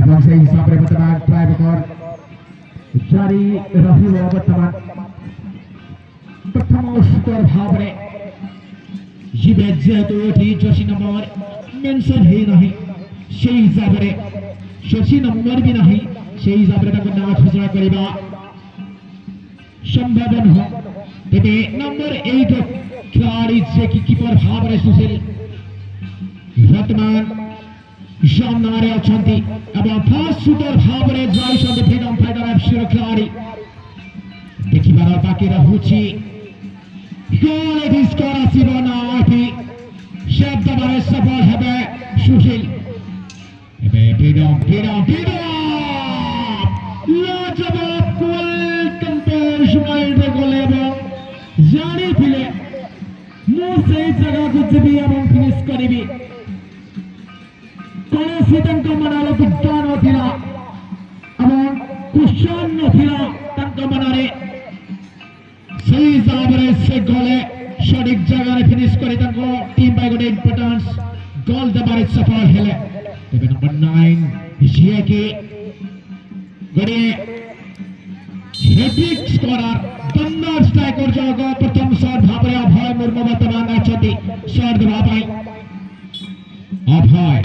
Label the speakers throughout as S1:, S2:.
S1: এবং সেই হিসাবে বর্তমান ট্রাইবেকর জারি রহিব বর্তমান প্রথম সুতর ভাবে ଯିବେ ଯେହେତୁ ଏଠି ଜର୍ସି ନମ୍ବର ମେନସନ୍ ହେଇନାହିଁ ସେହି ହିସାବରେ ଜର୍ସି ନମ୍ବର ବି ନାହିଁ ସେହି ହିସାବରେ ତାଙ୍କ ନାଁ ଘୋଷଣା କରିବା ସମ୍ଭବ ନୁହଁ। ତେବେ ନମ୍ବର 8 ଖେଳାଳି ଯିଏକି କିପର ଭାବରେ ସୁଶୀଲ ବର୍ତ୍ତମାନ ସାମ୍ନାରେ ଅଛନ୍ତି ଏବଂ ଫାଷ୍ଟ ସୁଟର ଭାବରେ ଯାଇଛନ୍ତି ଫ୍ରିଡମ ଫାଇଟର ଏଫସିର ଖେଳାଳି। ଦେଖିବାର ବାକି ରହୁଛି गोल एटी स्कोर आसिब ना एटी शब्द बारे सफल हेबे सुशील एबे फ्रीडम लाजवाब गोल कंपेश माइल्ड गोल एबं जानी थिले मु सेई जगह को जिबी एबं फिनिश करिबी कोनोसी तांक मनारे दुर्दान नथिला एबं क्वेश्चन नथिला तांक मनारे সেই হিসাবে সে গোলে সঠিক জায়গায় ফিনিশ করে তাকে টিম বাই গোটে ইম্পর্টেন্স গোল দেবার সফল হেলে। তবে নম্বর 9 যিয়েকি গোটে হেট্রিক স্কোরার দন্ডার স্ট্রাইকর জগ প্রথম শট ভাবে অভয় মুর্মু বর্তমান অଛନ୍ତି শট দেবা পাই অভয়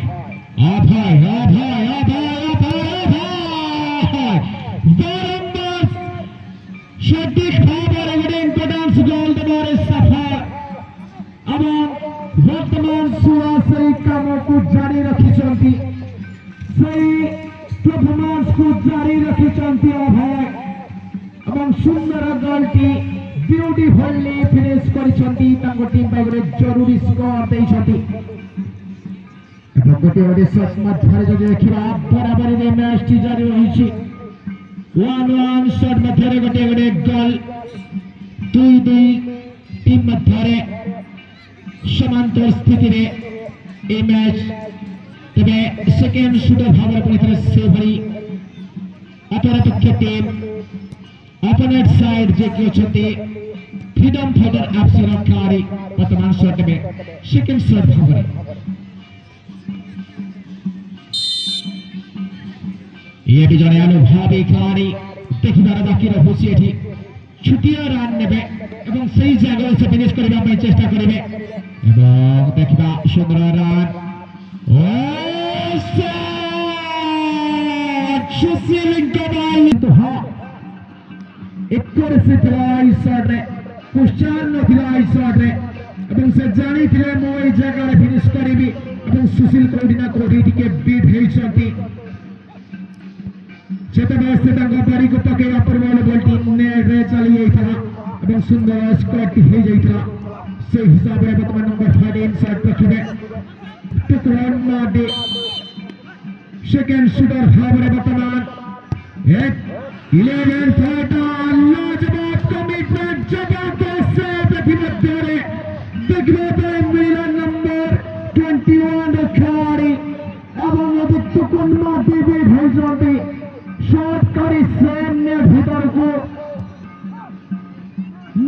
S1: অভয় অভয় অভয় অভয় বারম্বার সঠিক ভাবে গোটে ইম্পর্টেন্স গোল দেবার সফল এবং বর্তমান সুয়া সেই কামକୁ জারি ରଖିଛନ୍ତି সেই ପରଫର୍ମାନ୍ସକୁ ଜାରି ରଖିଛନ୍ତି ଅଭୟ ଏବଂ ସୁନ୍ଦର ଗୋଲଟି ବ୍ୟୁଟିଫୁଲି ଫିନିଶ କରିଛନ୍ତି ତାଙ୍କ ଟିମ୍ ପାଇଁ ଗୋଟେ ଜରୁରୀ ସ୍କୋର ଦେଇଛନ୍ତି। ଏବଂ ଗୋଟିଏ ଗୋଟିଏ ଶଟ୍ ମଧ୍ୟରେ ଯଦି ଦେଖିବା ବରାବରରେ ମ୍ୟାଚଟି ଜାରି ରହିଛି 1-1 शॉट मध्य गोटे गोटे गोल 2-2 टीम मध्य समांतर स्थिति रे ए मैच तबे सेकेंड शूटर भाव पुणी से भरी अपरपक्ष टीम अपोनेंट साइड जे कि अछंती फ्रीडम फाइटर एफसी रो खिलाड़ी वर्तमान शॉट में सेकेंड शॉट भाव ये भी जने अनुभवी खिलाड़ी देखिबार बाकी रहुछि एठी छुटिया रन नेबे एवं सही जगह से फिनिश करबा ପାଇଁ चेष्टा करिवे एवं देखिबा सुंदर रन ओ सुशील गबाल तो हां एकर से फिलाई शॉट रे क्वेश्चन न फिलाई शॉट रे एवं से जानी थिले मो ए जगह रे फिनिश करिबी एवं सुशील कोडी ना कोडी टिके बीट हेइछंती चेतन से बड़ी को पकेवा पर बॉलटी नेट रे चली जाइथा एवं सुंदर स्कॉट हो जाइथा से हिसाब रे वर्तमान नंबर 13 शॉट रखिबे टुकड़न माडे सेकंड शूटर भाबरे वर्तमान 11 फाइटर लाजवाब कमिटमेंट जबरदस्त से प्रतिबद्ध रे देखबे तो मिला नंबर 21 खिलाड़ी एवं अब टुकड़न माडे भी भेजते शॉट करी सेम ने भीतर को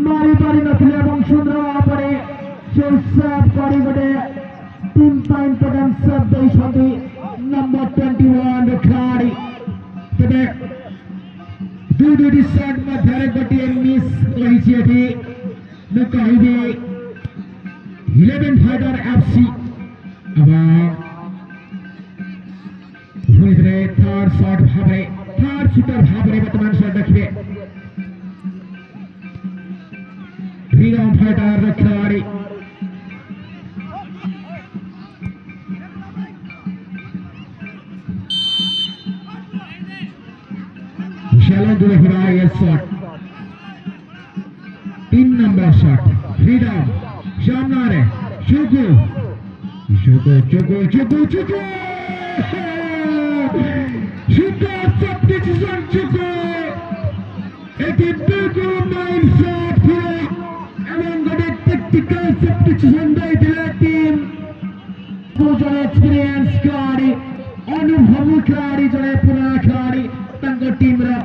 S1: मारी पारी नथिले एवं सुंदर आपरे जो सेव करी गोटे टीम टाइम पटन सेव दैछंती नंबर 21 खिलाड़ी तबे दुई शॉट मध्य गोटे मिस रही एठी न कहिबे 11 फाइटर एफसी एवं थर्ड शॉट भावे थर्ड शूटर भावे वर्तमान शॉट देखिए फ्रीडम फाइटर खिलाड़ी चैलेंज देखिए ये शॉट 3 नंबर शॉट फ्रीडम सामने रे चुकू चुकू चुकू चुकू चुकू Super substitution Chuko. It is big mindset here. Among the tactical substitution by the team. Who's an experienced खिलाड़ी, अनुभवी खिलाड़ी जो है पुराना खिलाड़ी तंगो टीम रा.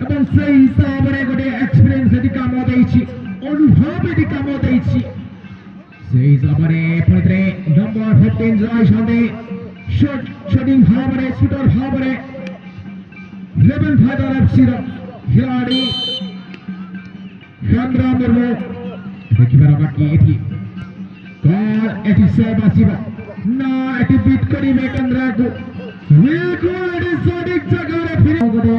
S1: अपन सही हिसाब रे गोटे एक्सपीरियंस यदि काम देइछि, अनुभव यदि काम देइछि. सही हिसाब रे पुरे नंबर 15 जाय छंदे शूटिंग भावरे शूटर भावरे 11 फाइटर एफसी खिलाड़ी हेमरा मुर्मू देखिबार बाकी एठी कॉल एठी सेव आसीबा ना एठी बीट करिबे केंद्रा को बिल्कुल एठी सटीक जगह रे फिरे गोटे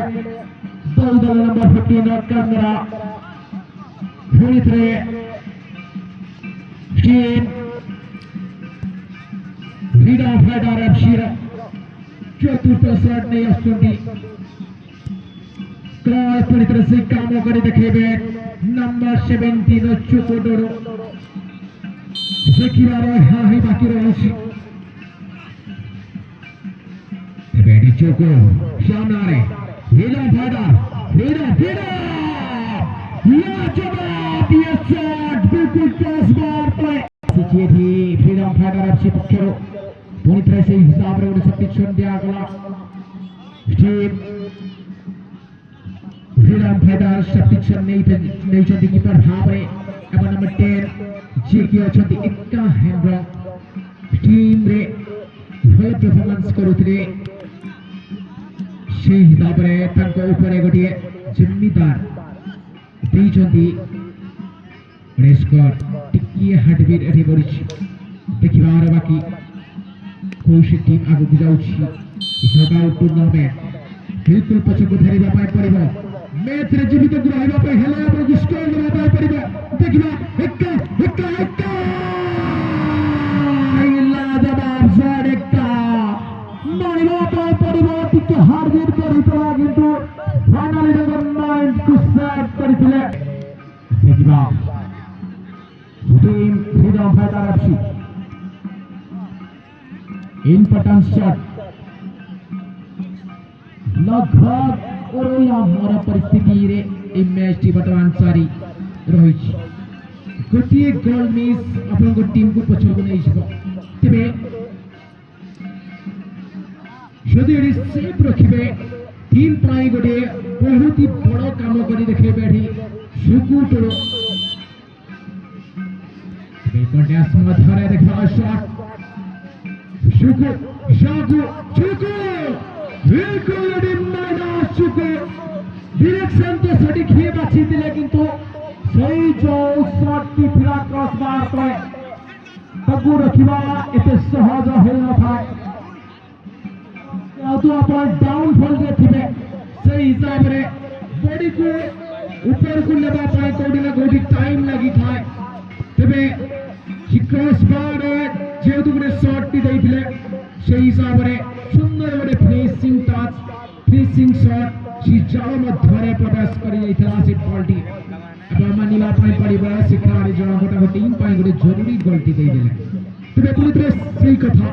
S1: दल दल नंबर 15 केंद्रा पुणी थे टीम फ्रीडम फाइटर एफसी चतुर्थ शॉट नहीं आसुंदी क्रॉस पूरी तरह से काम कर देखेबे नंबर 17 चुकोडोरो देखिबार हाँ ही बाकी रही बेटी चोको सामने फ्रीडम फाइटर या जवाब ये शॉट बिल्कुल क्रॉस बार पे सीखिए थी फ्रीडम फाइटर एफसी पक्षर पूरी तरह से हिसाब रे शक्ति क्षण दिया गला टीम फ्रीडम फाइटर शक्ति क्षण नहीं चलती कीपर भाव रे एवं नंबर 10 जे की अछंती एका हैंड टीम रे भल परफॉर्मेंस करूथले से हिसाब रे तांको ऊपर गोटे जिम्मेदार देइछंती स्कोर टिकिए हार्टबीट एठी बढी देखिबार बाकी कौशी टीम आगु बुझाउछि नॉकआउट टूर्नामेंट बिल्कुल पछको धरिबा पाइ पड़िबो मैच रे जीवित रहइबा पाइ हेला पर स्कोर देबा पाइ पड़िबो देखिबा एक्का इला जवाब शॉट एक्का मारिबा पाइ पड़िबो टिके हार्टबीट करितला किंतु फाइनली नंबर 9 को सेट करितले देखिबा team freedom fighter FC important shot लगभग ओरोया मोर परिस्थिति रे ए मैच टी वर्तमान सारी रही गोटे गोल मिस अपन टीम को पछर को नहीं छिबो तबे जदि सेफ रखिबे टीम पाई गोटे बहुत ही बड़ काम करी देखिबे एठी सुकुटरो बेपड्यास मधरे देखा शॉट शुको बिल्कुल शुको डायरेक्शन तो सटीक ही बाछी दिले किंतु सही जो शॉट की फिरा क्रॉस बार पे तगु रखिबा एते सहज हो न थाए तो अपन डाउनफॉल रे थिबे सही हिसाब रे बॉडी को ऊपर को लेबा पाए कोडी ना कोडी टाइम लगी थाए तबे क्रॉस बार जेहेतु गोटे शॉट टी देइथिले सेही हिसाब रे सुंदर गोटे फिनिशिंग शॉट सी जाल मध्यरे प्रवेश करि जाइथिला से बॉलटी अब मानिबा पाइ पड़िबो से खिलाड़ी जण गोटे टीम पाइ गोटे जरूरी गलती दे देले तबे पूरी तरह सही कथा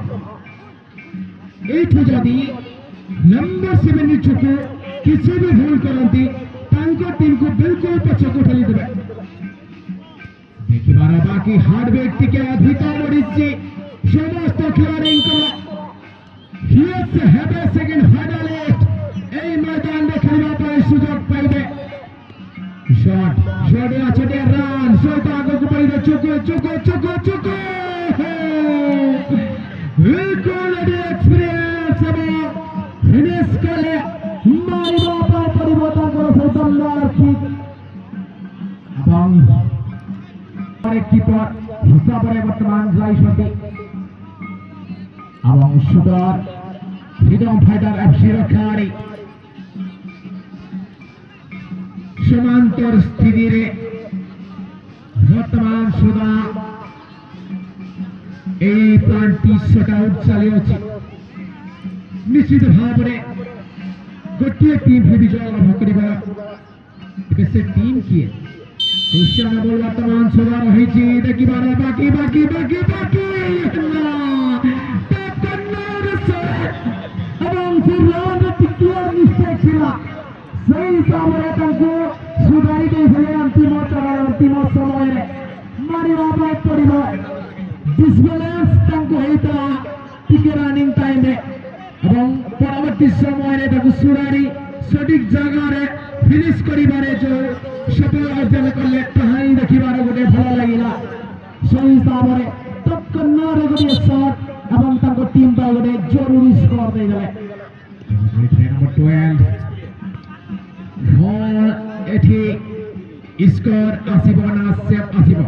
S1: एठो जदी नंबर 7 चुको किसी भी भूल करंती तांको टीम को बिल्कुल पछको ठेली देबे देखिबार बाकी हार्डवेट टिके अधिकार बढ़िछि समस्त खिलाड़ींकर हियस हेबे सेकेंड फाइनलिस्ट ए मैदान में खेलबा पाइ सुयोग पाइबे शॉट या छटे रन शॉट आगो को पड़िबे चुको बिल्कुल एक्सपीरियंस अब फिनिश कले मारिबा पाइ पड़िबो तांकर सौतमदार किक এবং कीपर हिसाब रे वर्तमान जाइछंती এবং শুটার फ्रीडम फाइटर एफसी खिलाड़ी समांतर स्थिति रे वर्तमान सुधा ए प्लांटी शटआउट चली अछि निश्चित भाव रे गोटे टीम विजय लाभ करिबा से टीम किए क्रिस्टियानो बॉल वर्तमान सुधा रही देखिबार बाकी सही हिसाब से सुधारी अंतिम समय मारिबा पड़ो डिसबैलेंस टिके रनिंग टाइम परवर्ती समय सुधारी सटीक जगह फिनिश करिबारे जो सफल अर्जन कले ताही देखिबार गोटे भल लागिला सही हिसाब से टक्कर गोटे शॉट এবং তাଙ୍କ টিম ପାଇଁ ଗୋଟେ ଜରୁରୀ ସ୍କୋର ଦେଇଦେଲେ। ନମ୍ବର 12 ହଁ ଏଠି ସ୍କୋର ଆସିବ ନା ସେଭ୍ ଆସିବ।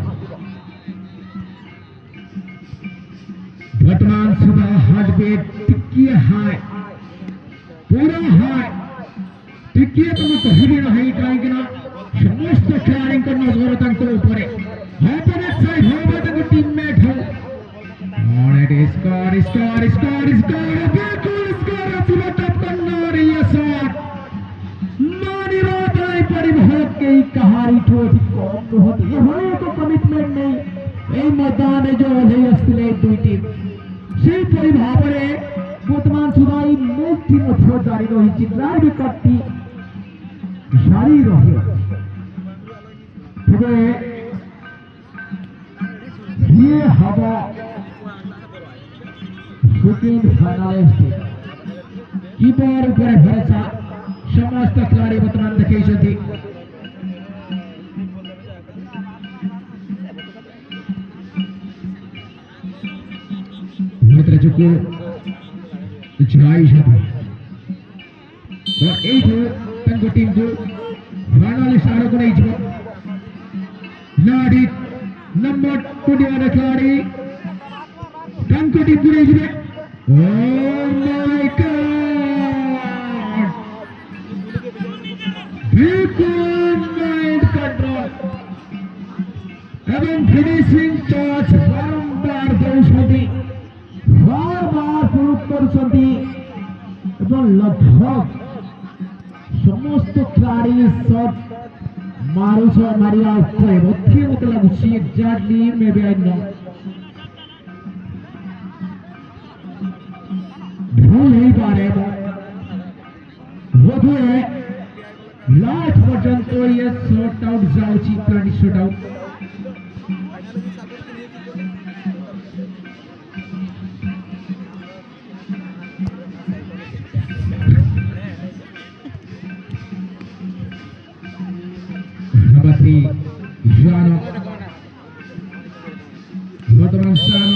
S1: ବର୍ତ୍ତମାନ ସୁଦ୍ଧା ହାର୍ଟବିଟ୍ ଟିକିଏ ହାଇ, ପୁରା ହାଇ, ଟିକିଏ ତମେ କହିବି ନାହିଁ କାହିଁକି ନା ସମସ୍ତ ଖେଳାଳିଙ୍କ ନଜର ତାଙ୍କ ଉପରେ। ଅପୋନେଣ୍ଟ ସାଇଡ୍ ହଉ ବା ତାଙ୍କ ଟିମମେଟ୍ ହଉ, और it is score बिल्कुल स्कोर ଆସିବ ଟପକର୍ଣ୍ଣର ଇଏ ଶଟ୍ ମାନିବା ପାଇଁ ପଡ଼ିବ। କେହି କାହାରିଠୁ ଏଠି କମ୍ ନୁହନ୍ତି, ଏଭଳି ଏକ କମିଟମେଣ୍ଟ ନେଇ এই ମଇଦାନରେ ଯୋଉ ଓହ୍ଲେଇ ଆସିଥିଲେ এই ଦୁଇ ଟିମ୍, ସେହିପରି ଭାବରେ ବର୍ତ୍ତମାନ ସୁଦ୍ଧା এই ମ୍ୟାଚଟି ମଧ୍ୟ ଜାରି ରହିଛି। ଟ୍ରାଏ ରେକର୍ଡଟି ଜାରି ରହିବ। ତେବେ ये हवा सेकेंड फाइनलिस्ट कीपर ऊपर भरोसा समस्त खिलाड़ी वर्तमान देखते मित्रचुकु जाई और एठो तंगो टीम को फाइनलिस्ट आड़को नहीं जिवो नाडी नंबर 21 खिलाड़ी तंगो टीम को नहीं जिवो। Oh my God! बिल्कुल माइंड कंट्रोल एवं फिनिशिंग टच बारंबार देउछन्ति, बार-बार प्रयोग करुछन्ति एवं लगभग समस्त खिलाड़ी शॉट मारुछ मारिया उपरे मध्य मत लागुछि exactly maybe I know भूल नहीं पा रहे वो है लास्ट पर्यंत तो ये शॉट आउट जाउछि प्लानिंग शॉट आउट Jano वर्तमान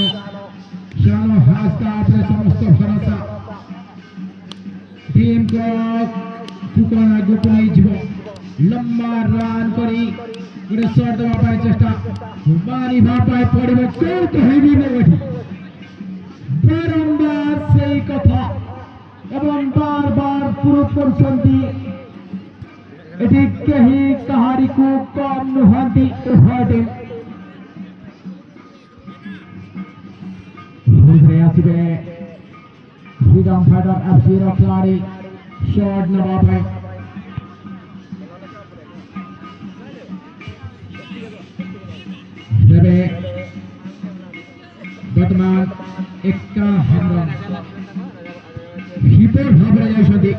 S1: Jano has the अपने समस्त भरोसा टीम को कुकना गुपने जीवो लंबा रन करी गुडे शॉट देवा पाए चेष्टा मारी भापाए पड़िबो कोन कहबी नेवठी बारंबार सेई कथा एवं बार-बार प्रूफ करछन्ती एटी कहीं कहारी को कम नुहंती उहाटे दूसरे आसिबे फ्रीडम फाइटर एफसी रो खिलाड़ी शॉट नवा पे देबे वर्तमान एक्का हमरा हिपर भाबरे जाइछन्ती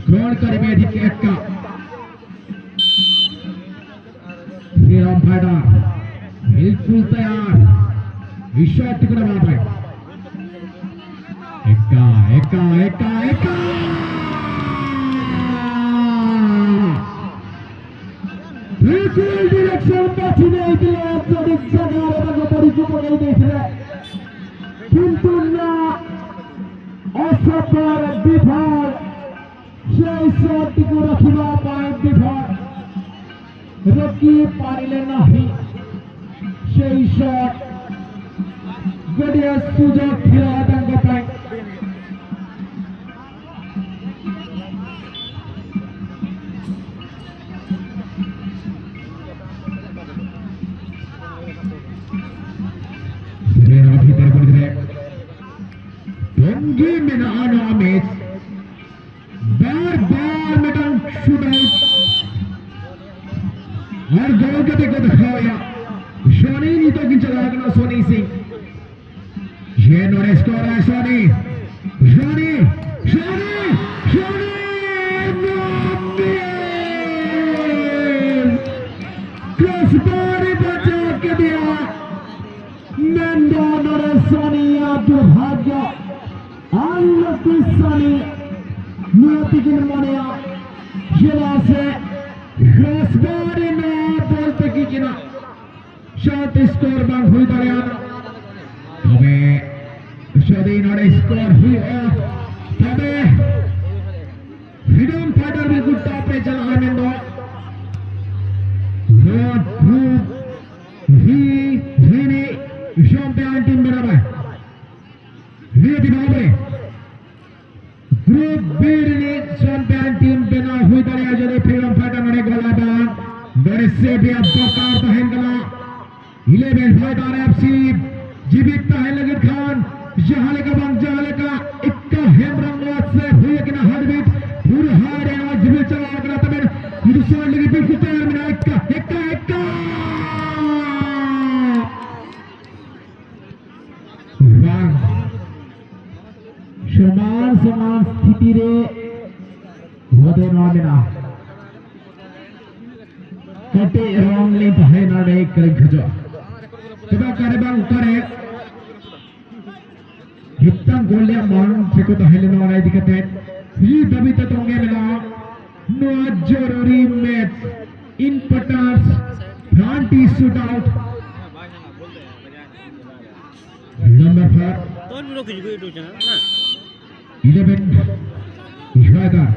S1: ग्रहण करेंगे अधिक का फ्रीडम फाइटर बिल्कुल तैयार शॉट टिकट बात है एका एका एका एका बिल्कुल डायरेक्शन बाछी नहीं दिले सঠিক জায়গায় তাকে পরিচয় করে দিয়েছিল কিন্তু না অসফল বিফল সেই শটটিকে রখিবা পায় বিফল রকি পারিলে নাহি সেই শট গড়িয়া সুযোগ ছিল তাঙ্গ পায় Dongi mena ana match बार-बार मेटल शूट आउट और गोल के देखो दिखाया शोनी नहीं तो किंच लागना सोनी सिंह ये नोरे स्कोर है शोनी शोनी शोनी शोनी क्रॉस बार बचा के दिया नंदो नोरे सोनी दुर्भाग्य अनलकी सोनी नियतिकिन मनिया जिला से क्रॉसबार ना बोलते की কিনা শর্ট স্কোর বাং হয়ে দাঁড়ান তবে সেদিন আর স্কোর হয়ে তবে फ्रीडम फाइटर बिल्कुल टॉप पे चला है मेंदो रोड ग्रुप वीने चैंपियन टीम बराबर ये दिखाओ ग्रुप बी ने चैंपियन टीम बना हुई तरह जो फ्रीडम फाइटर ने गोला बान बड़े से भी अब बकार तहंगला 11 फाइटर एफसी जीवित तहलगिर खान जहाले का बंग जहाले का इक्का हेमरंगवाद से हुई कि ना हरबीट पूरे हारे आज भी चला अगला तबेर हिंदुस्तान लगी बिल्कुल तैयार में इक्का इक्का इक्का समान स्थिति रे होदे नामेना कटे रॉन्गली बहे नाडे करे खजो तबा करे बांग करे हित्तम गोले मान फेको तो हेले ना राय दिखते ही दबी तो तोंगे मिला नो जरूरी मैच इन पटास front is shoot out number 4
S2: तो लोग की यूट्यूब चैनल ना
S1: 11 इश्वागर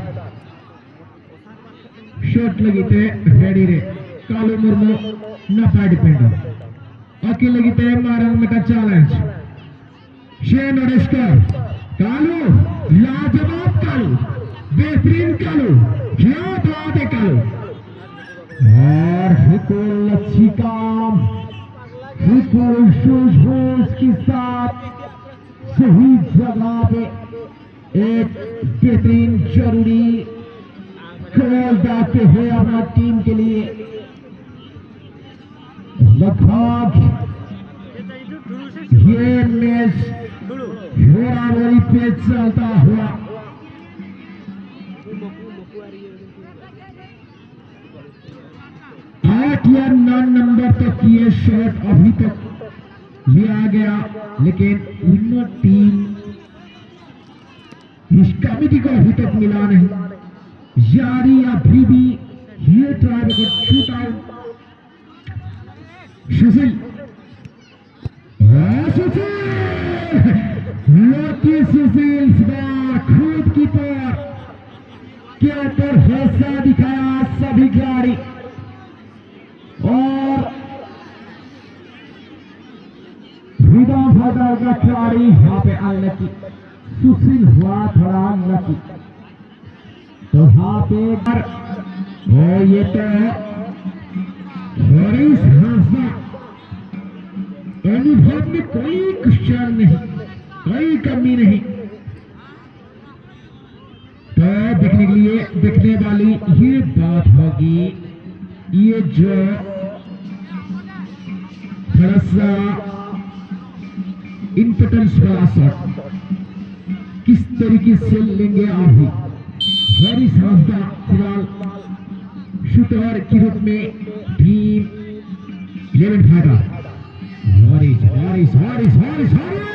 S1: शॉट लगी थे रेडी रे कालू मुर्मू ना पा डिपेंडर आके लगी थे मारंग में का चैलेंज शेन और स्कोर कालू लाजवाब कालू बेहतरीन कालू क्या बात है कालू और हिकुल अच्छी काम हिकुल शूज के साथ सही जगह पे एक बेहतरीन जरूरी गोल डालते हुए अपना टीम के लिए लगभग ये मैच होरावरी पे चलता हुआ 8 या 9 नंबर तक ये शॉट अभी तक लिया गया लेकिन उन टीम इस कमिटी को अभी तक मिला नहीं यारी अभी भी ये ट्राई को शूट आउट सुशील लोकी सुशील खुद की पर के ऊपर हिस्सा दिखाया सभी खिलाड़ी और फ्रीडम फाइटर का खिलाड़ी यहाँ पे अनलकी सुशील हुआ थोड़ा अनलकी तो यहाँ पे और ये तो हरीश हांसदा अनुभव में कोई क्वेश्चन नहीं कोई कमी नहीं तो देखने के लिए देखने वाली ये बात होगी ये जो थोड़ा सा इंपोर्टेंस वाला शॉट किस तरीके से लेंगे अभी हरीश हांसदा फिलहाल शूटर के रूप में टीम 11 फाइटर हरीश भाग्य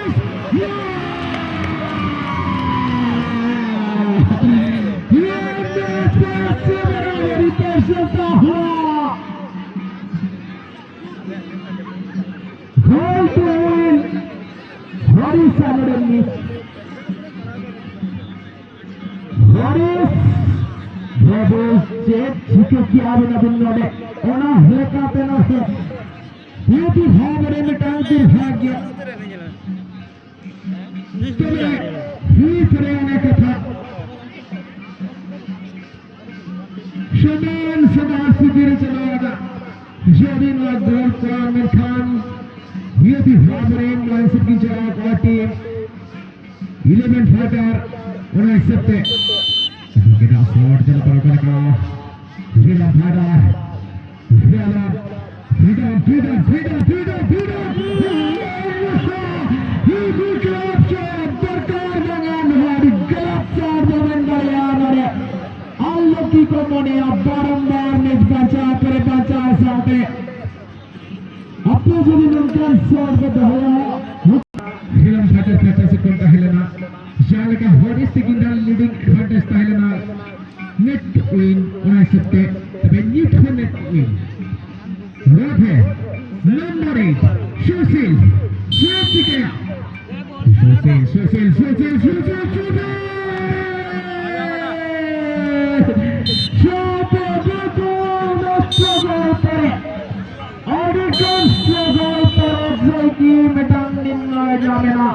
S1: शमान सदार से गिर चलाएगा जबीन और गोल को आमिर खान ये भी हाबरेन लाइसेंस की जगह का टीम 11 फाइटर उन्हें सकते कितना शॉट जल पर करना जिला फाइटर को मोने बारंबार मैच बचा साथे अपने जब उनका शॉट बदला फिल्म फाइटर से कौन कहलेना जाल का हॉरिस्ट गिंडल लीडिंग एडवांटेज कहलेना नेट विन उन्हें सकते तबे न्यूट नेट विन মেটান নির্ণয় যাবে না।